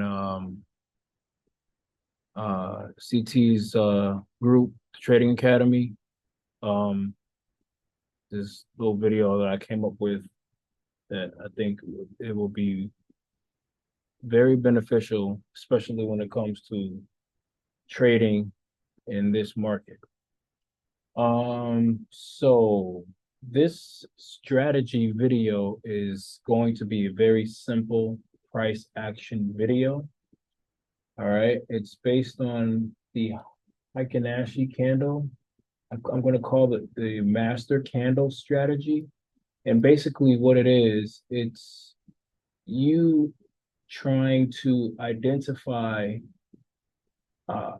um CT's group, Trading Academy. Um, this little video that I came up with that I think it will be very beneficial, especially when it comes to trading in this market. So this strategy video is going to be a very simple price action video. All right, it's based on the Heiken Ashi candle. I'm going to call it the master candle strategy. And basically what it is, it's you trying to identify a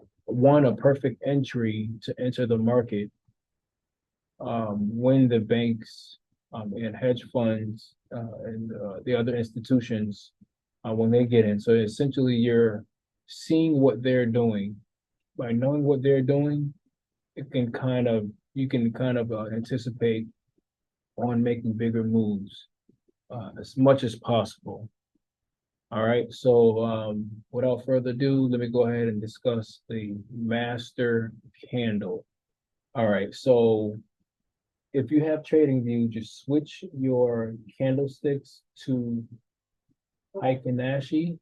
perfect entry to enter the market when the banks and hedge funds and the other institutions when they get in. So essentially you're seeing what they're doing. By knowing what they're doing, you can kind of anticipate on making bigger moves as much as possible. All right, so without further ado, let me go ahead and discuss the master candle. All right, so if you have TradingView, just switch your candlesticks to Heiken Ashi.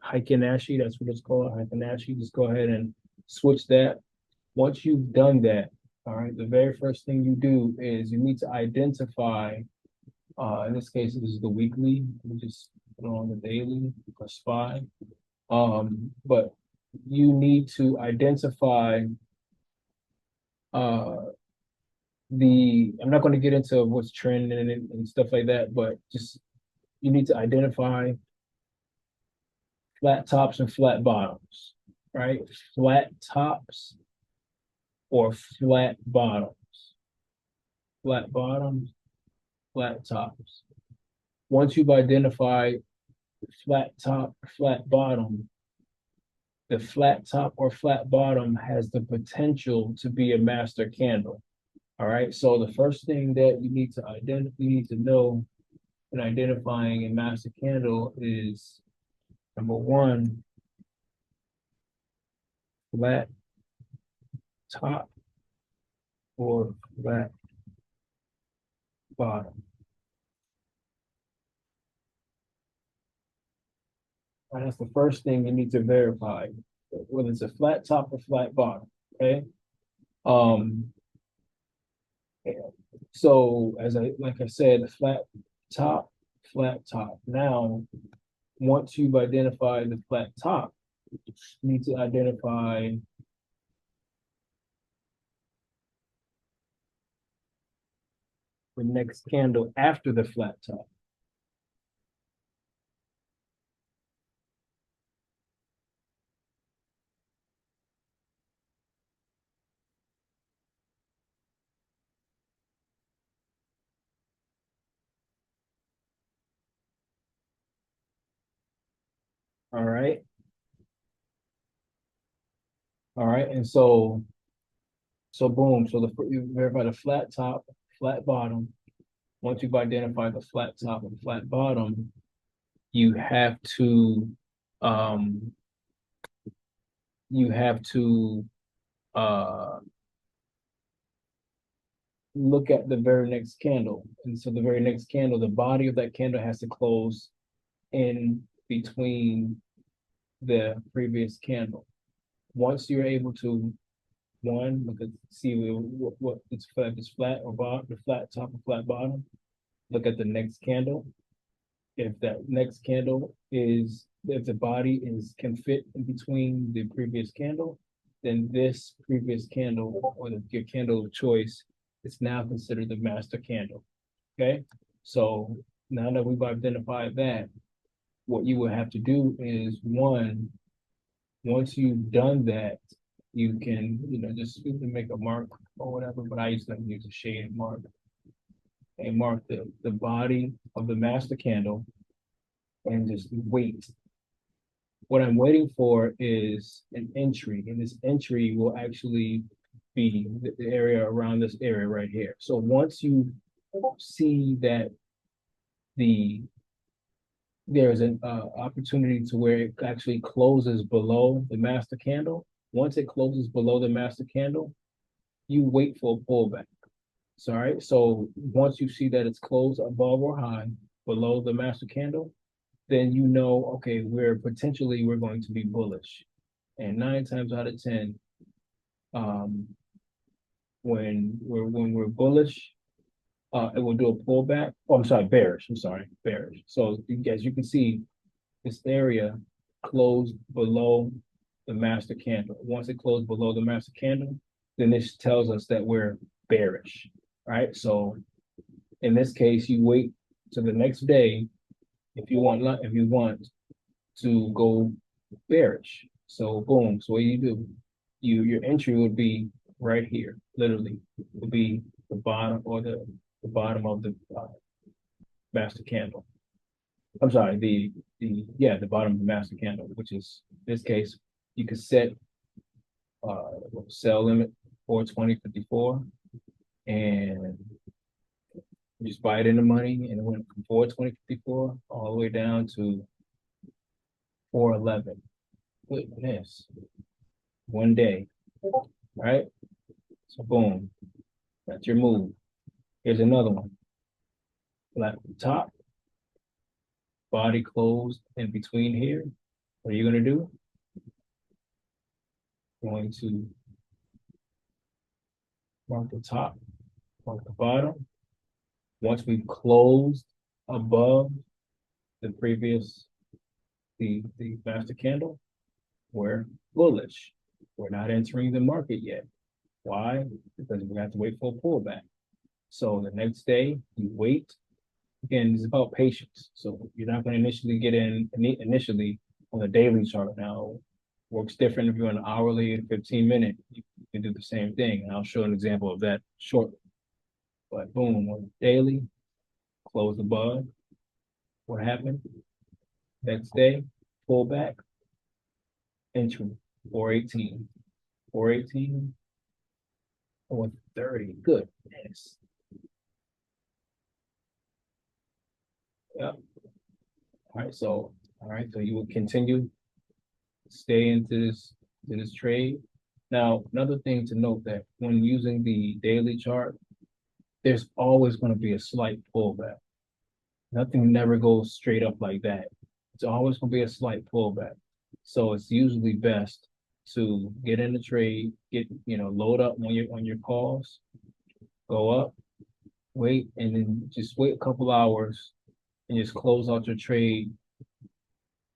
Heiken Ashi, that's what it's called, Heiken Ashi. Just go ahead and switch that. Once you've done that, all right, the very first thing you do is you need to identify, in this case, this is the weekly. We just put on the daily or SPY. But you need to identify I'm not going to get into what's trending and stuff like that, but just you need to identify flat tops and flat bottoms, right? Flat tops or flat bottoms. Flat bottoms, flat tops. Once you've identified flat top, flat bottom, the flat top or flat bottom has the potential to be a master candle. All right. So the first thing that you need to know in identifying a master candle is number one, flat top or flat bottom. And that's the first thing you need to verify, whether it's a flat top or flat bottom. Okay. Um, so like I said, flat top, flat top. Now, once you've identified the flat top, you need to identify the next candle after the flat top. All right. All right. And so boom. So you verify the flat top, flat bottom. Once you've identified the flat top and flat bottom, you have to um you have to uh look at the very next candle. And so the very next candle, the body of that candle has to close in between the previous candle. Once you're able to look at see what it's flat, if it's flat or bottom, the flat top or flat bottom. Look at the next candle. If that next candle is if the body can fit in between the previous candle, then this previous candle or your candle of choice is now considered the master candle. Okay, so now that we've identified that, what you would have to do is once you've done that, you can, just make a mark or whatever, but I used to use a shaded mark and mark the body of the master candle and just wait. What I'm waiting for is an entry, and this entry will actually be the area around this area right here. So once you see that the there's an opportunity to where it actually closes below the master candle. Once it closes below the master candle, you wait for a pullback. So, all right. So once you see that it's closed above or high below the master candle, then you know, okay, we're going to be bullish. And 9 times out of 10, um, when we're bullish, it will do a pullback. Oh, I'm sorry, bearish. I'm sorry, bearish. So as you can see, this area closed below the master candle. Once it closed below the master candle, then this tells us that we're bearish, right? So in this case, you wait to the next day if you want to go bearish. So boom. So what you do? Your entry would be right here, literally, would be the bottom or the bottom of the master candle. I'm sorry, the bottom of the master candle, which is in this case, you could set sell limit 420.54 and just buy it in the money, and it went from 420.54 all the way down to 411. Goodness, one day, right? So boom, that's your move. Here's another one. Flat top, body closed in between here. What are you gonna do? Going to mark the top, mark the bottom. Once we've closed above the previous the master candle, we're bullish. We're not entering the market yet. Why? Because we have to wait for a pullback. So the next day, you wait. Again, it's about patience. So you're not going to initially get in initially on the daily chart. Now, works different if you're on hourly and 15-minute. You can do the same thing. And I'll show an example of that shortly. But boom, on daily, close above. What happened? Next day, pullback, entry, 418. 418 or 30. Goodness. Yep. All right, so you will continue stay into this trade. Now, another thing to note that when using the daily chart, there's always going to be a slight pullback. Nothing never goes straight up like that. It's always going to be a slight pullback. So it's usually best to get in the trade, load up on your calls, go up, wait, and then just wait a couple hours and just close out your trade.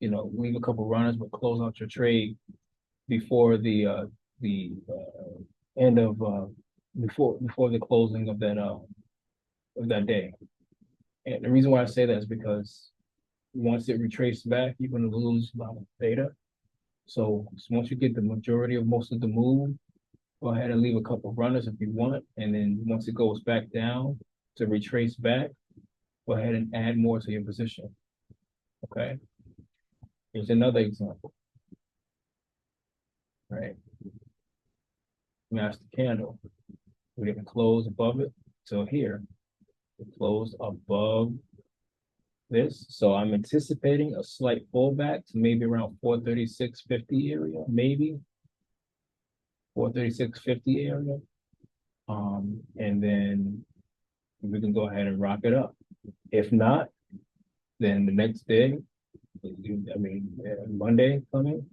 Leave a couple runners, but close out your trade before the end of before the closing of that day. And the reason why I say that is because once it retraces back, you're going to lose a lot of data. So once you get the majority of most of the move, go ahead and leave a couple runners if you want. And then once it goes back down to retrace back, go ahead and add more to your position. Okay. Here's another example. Right. Master candle. We didn't close above it. So here, it closed above this. So I'm anticipating a slight pullback to maybe around 436.50 area, maybe 436.50 area. And then we can go ahead and rock it up. If not, then the next day, Monday coming,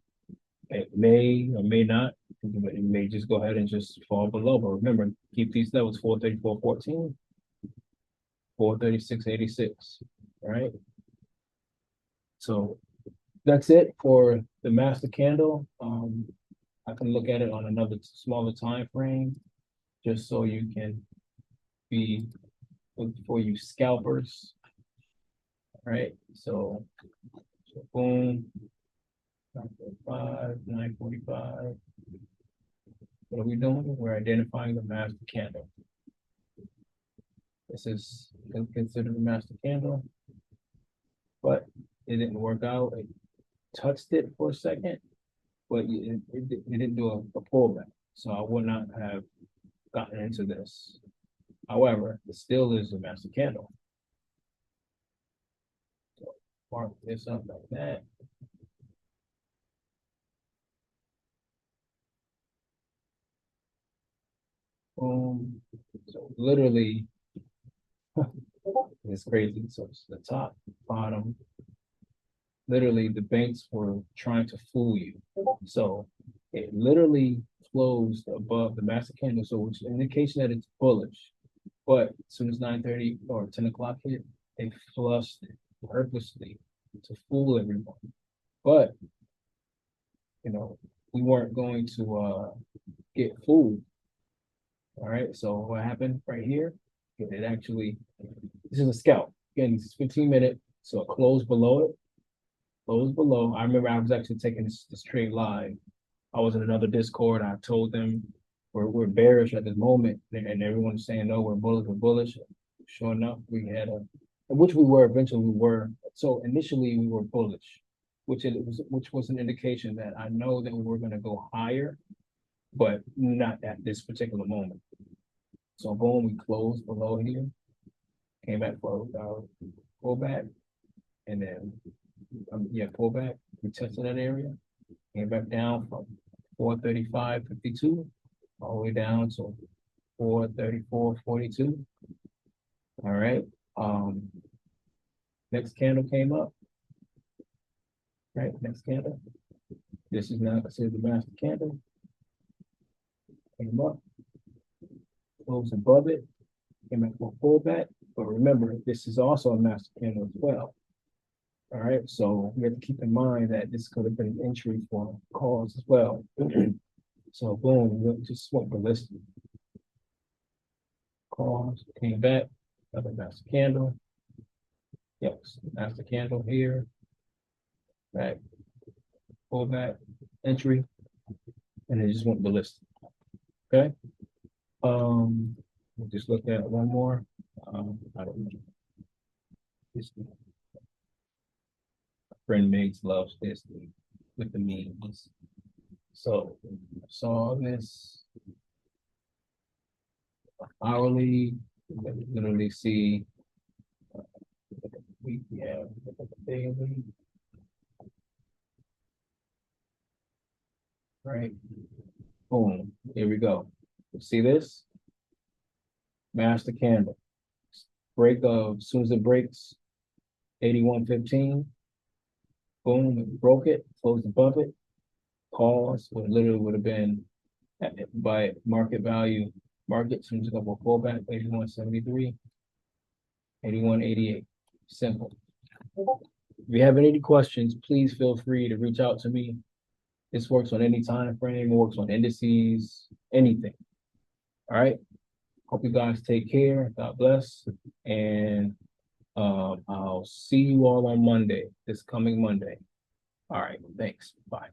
it may or may not, it may just go ahead and just fall below. But remember, keep these levels 434.14, 436.86, right? So that's it for the master candle. I can look at it on another smaller time frame, just so you can be for you scalpers, right? So boom, 9:45, 9:45. What are we doing? We're identifying the master candle. This is considered a master candle, but it didn't work out. It touched it for a second, but it didn't do a pullback. So I would not have gotten into this. However, it still is a master candle. So mark this up like that. Boom. So literally, it's crazy. So it's the top, bottom. Literally, the banks were trying to fool you. So it literally closed above the master candle, so which is an indication that it's bullish. But as soon as 9:30 or 10 o'clock hit, they flushed it purposely to fool everyone. But we weren't going to get fooled. All right. So what happened right here? It actually, this is a scalp. Again, this is 15-minute. So it closed below it. Closed below. I remember I was actually taking this trade live. I was in another Discord. I told them we're bearish at this moment, and everyone's saying no, we're bullish, we're bullish. Sure enough, we had which we were eventually we were. So initially we were bullish, which was an indication that I know that we were going to go higher, but not at this particular moment. So boom, we closed below here, came back for pullback, and then pullback. We tested that area, came back down from 435.52 all the way down to 434.42. All right. Next candle came up. Right, next candle. This is now considered the master candle. Came up, closed above it, came back for a pullback. But remember, this is also a master candle as well. All right, so we have to keep in mind that this could have been an entry for calls as well. So boom, we just went ballistic. Calls, came back, another master candle. Yes, master candle here. Back, pullback, entry, and it just went ballistic. Okay. We'll just look at one more. I don't know. This friend Migs loves this with the memes. So I saw this hourly. Literally see we have daily. Right. Boom. Here we go. See this? Master candle. Break of as soon as it breaks 81.15. Boom, it broke it, closed above it. Pause, what literally would have been by market value. Market as soon as it got a pullback, 81.73, 81.88. Simple. If you have any questions, please feel free to reach out to me. This works on any time frame, works on indices, anything. All right. Hope you guys take care. God bless. And I'll see you all on Monday, this coming Monday. All right. Thanks. Bye.